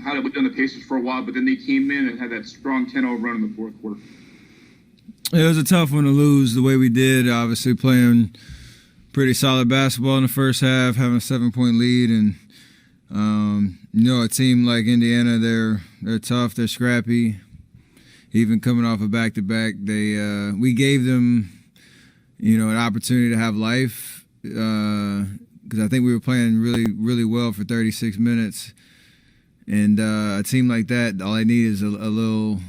had it on the Pacers for a while, but then they came in and had that strong 10-0 run in the fourth quarter. It was a tough one to lose the way we did, obviously playing pretty solid basketball in the first half, having a 7-point lead. And, a team like Indiana, they're tough, they're scrappy. Even coming off a back-to-back, we gave them, an opportunity to have life because I think we were playing really, really well for 36 minutes. And a team like that, all I need is a little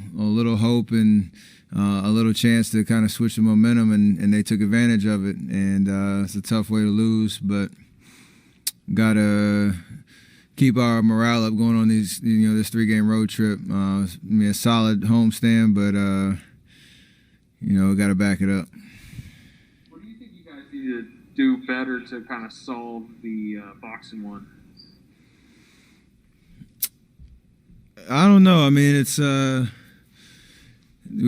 hope and a little chance to kind of switch the momentum, and they took advantage of it. And it's a tough way to lose, but gotta keep our morale up going on this 3-game road trip. A solid homestand, but got to back it up. What do you think you guys need to do better to kind of solve the boxing one? I don't know. I mean, it's we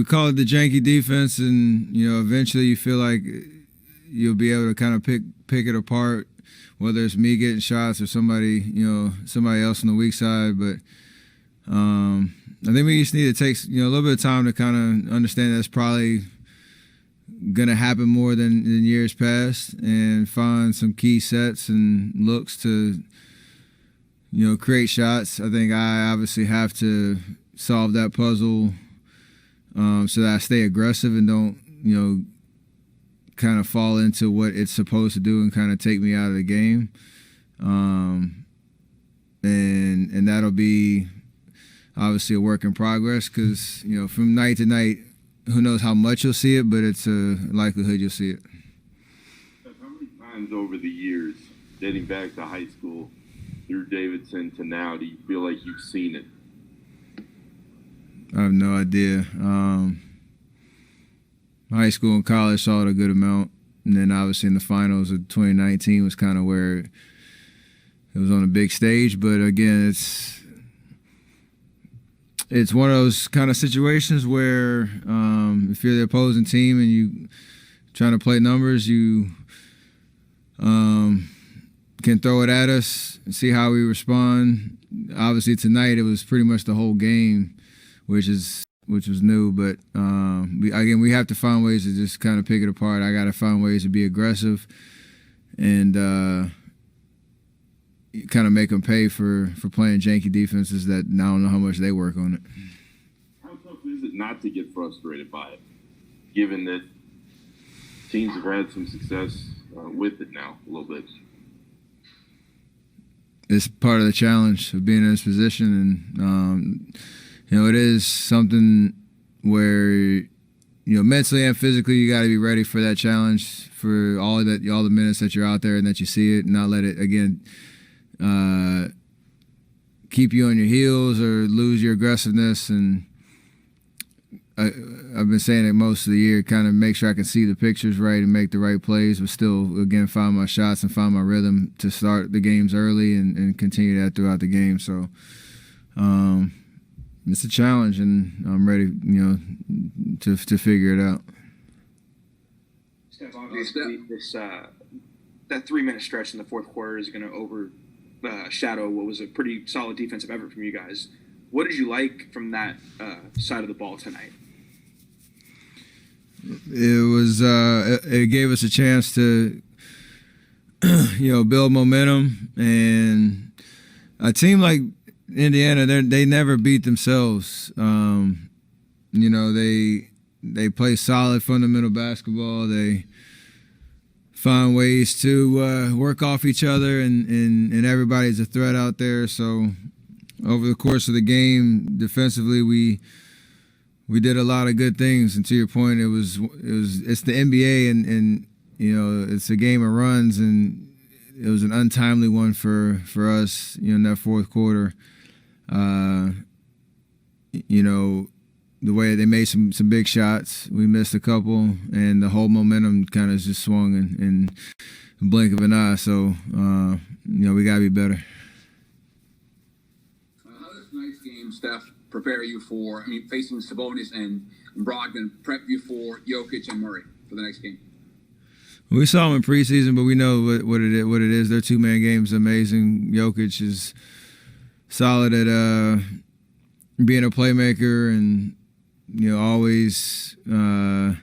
call it the janky defense, and eventually you feel like you'll be able to kind of pick it apart, whether it's me getting shots or somebody else on the weak side. But I think we just need to take a little bit of time to kind of understand that's probably gonna happen more than in years past, and find some key sets and looks to create shots. I think I obviously have to solve that puzzle so that I stay aggressive and don't kind of fall into what it's supposed to do and kind of take me out of the game. And that'll be obviously a work in progress, because from night to night, who knows how much you'll see it, but it's a likelihood you'll see it. How many times over the years, dating back to high school, through Davidson to now, do you feel like you've seen it? I have no idea. High school and college saw it a good amount, and then obviously in the finals of 2019 was kind of where it was on a big stage. But again, it's one of those kind of situations where if you're the opposing team and you trying to play numbers, you can throw it at us and see how we respond. Obviously tonight it was pretty much the whole game, which was new. But we have to find ways to just kind of pick it apart. I got to find ways to be aggressive and kind of make them pay for playing janky defenses that I don't know how much they work on it. How tough is it not to get frustrated by it, given that teams have had some success with it now a little bit? It's part of the challenge of being in this position, and it is something where mentally and physically you got to be ready for that challenge, for all the minutes that you're out there and that you see it, and not let it again keep you on your heels or lose your aggressiveness. And I've been saying it most of the year, kind of make sure I can see the pictures right and make the right plays, but still, again, find my shots and find my rhythm to start the games early and continue that throughout the game. So it's a challenge, and I'm ready, to figure it out. Steph, obviously, that 3-minute stretch in the fourth quarter is going to overshadow what was a pretty solid defensive effort from you guys. What did you like from that side of the ball tonight? It gave us a chance to, build momentum. And a team like Indiana, they never beat themselves. They play solid fundamental basketball. They find ways to work off each other, and everybody's a threat out there. So over the course of the game, defensively, we did a lot of good things. And to your point, it's the NBA, and it's a game of runs, and it was an untimely one for us, in that fourth quarter. The way they made some big shots, we missed a couple, and the whole momentum kind of just swung in the blink of an eye. So, we got to be better. How does tonight's game, Steph, prepare you for, facing Sabonis and Brogdon, prep you for Jokic and Murray for the next game? We saw them in preseason, but we know what it is. Their two-man game is amazing. Jokic is solid at being a playmaker and always kind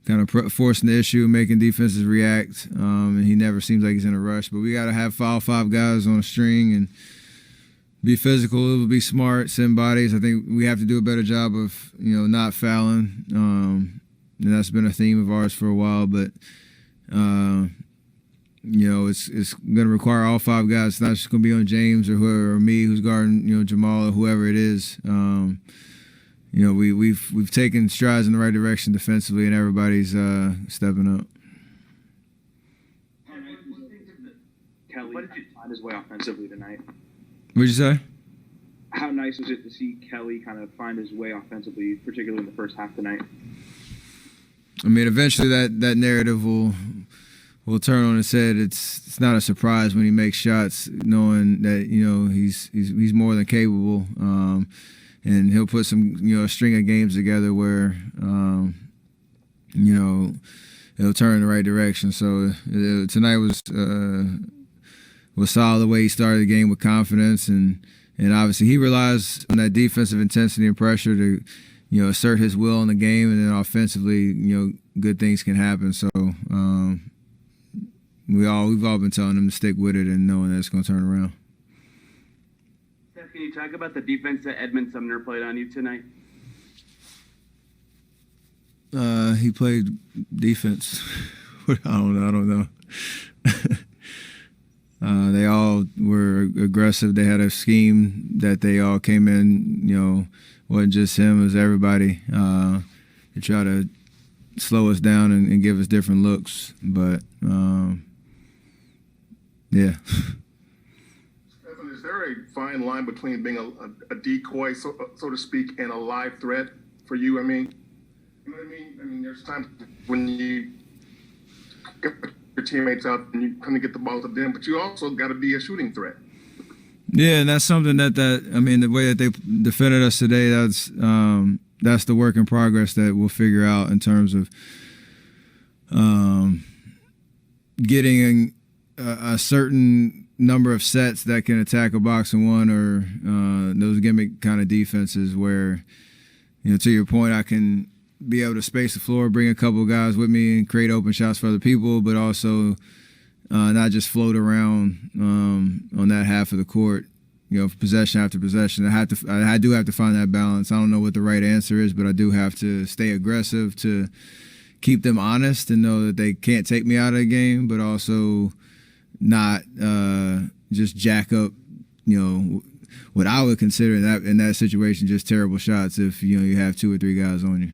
of forcing the issue, making defenses react. And he never seems like he's in a rush. But we got to have all 5 guys on a string and be physical, be smart, send bodies. I think we have to do a better job of not fouling. And that's been a theme of ours for a while. But it's going to require all 5 guys. It's not just going to be on James or whoever, or me who's guarding Jamal or whoever it is. We've taken strides in the right direction defensively, and everybody's stepping up. Kelly find his way offensively tonight. What'd you say? How nice was it to see Kelly kind of find his way offensively, particularly in the first half tonight? I mean, eventually that narrative will turn on its head. It's not a surprise when he makes shots, knowing that he's more than capable, and he'll put some a string of games together where it'll turn in the right direction. So tonight was solid the way he started the game with confidence, and obviously he relies on that defensive intensity and pressure to assert his will in the game, and then offensively good things can happen. So we've all been telling him to stick with it and knowing that it's going to turn around. Steph, can you talk about the defense that Edmund Sumner played on you tonight? He played defense. I don't know. They all were aggressive. They had a scheme that they all came in, wasn't just him, it was everybody. They try to slow us down and give us different looks. But, yeah. Stephen, is there a fine line between being a decoy, so to speak, and a live threat for you? I mean, you know what I mean? I mean, there's times when you get your teammates out and you come to get the ball to them, but you also got to be a shooting threat. Yeah, and that's something that the way that they defended us today, that's the work in progress that we'll figure out in terms of getting a certain number of sets that can attack a box and one, or those gimmick kind of defenses where, to your point, I can be able to space the floor, bring a couple of guys with me and create open shots for other people, but also not just float around on that half of the court, possession after possession. I do have to find that balance. I don't know what the right answer is, but I do have to stay aggressive to keep them honest and know that they can't take me out of the game, but also not just jack up, what I would consider in that situation just terrible shots if you have 2 or 3 guys on you.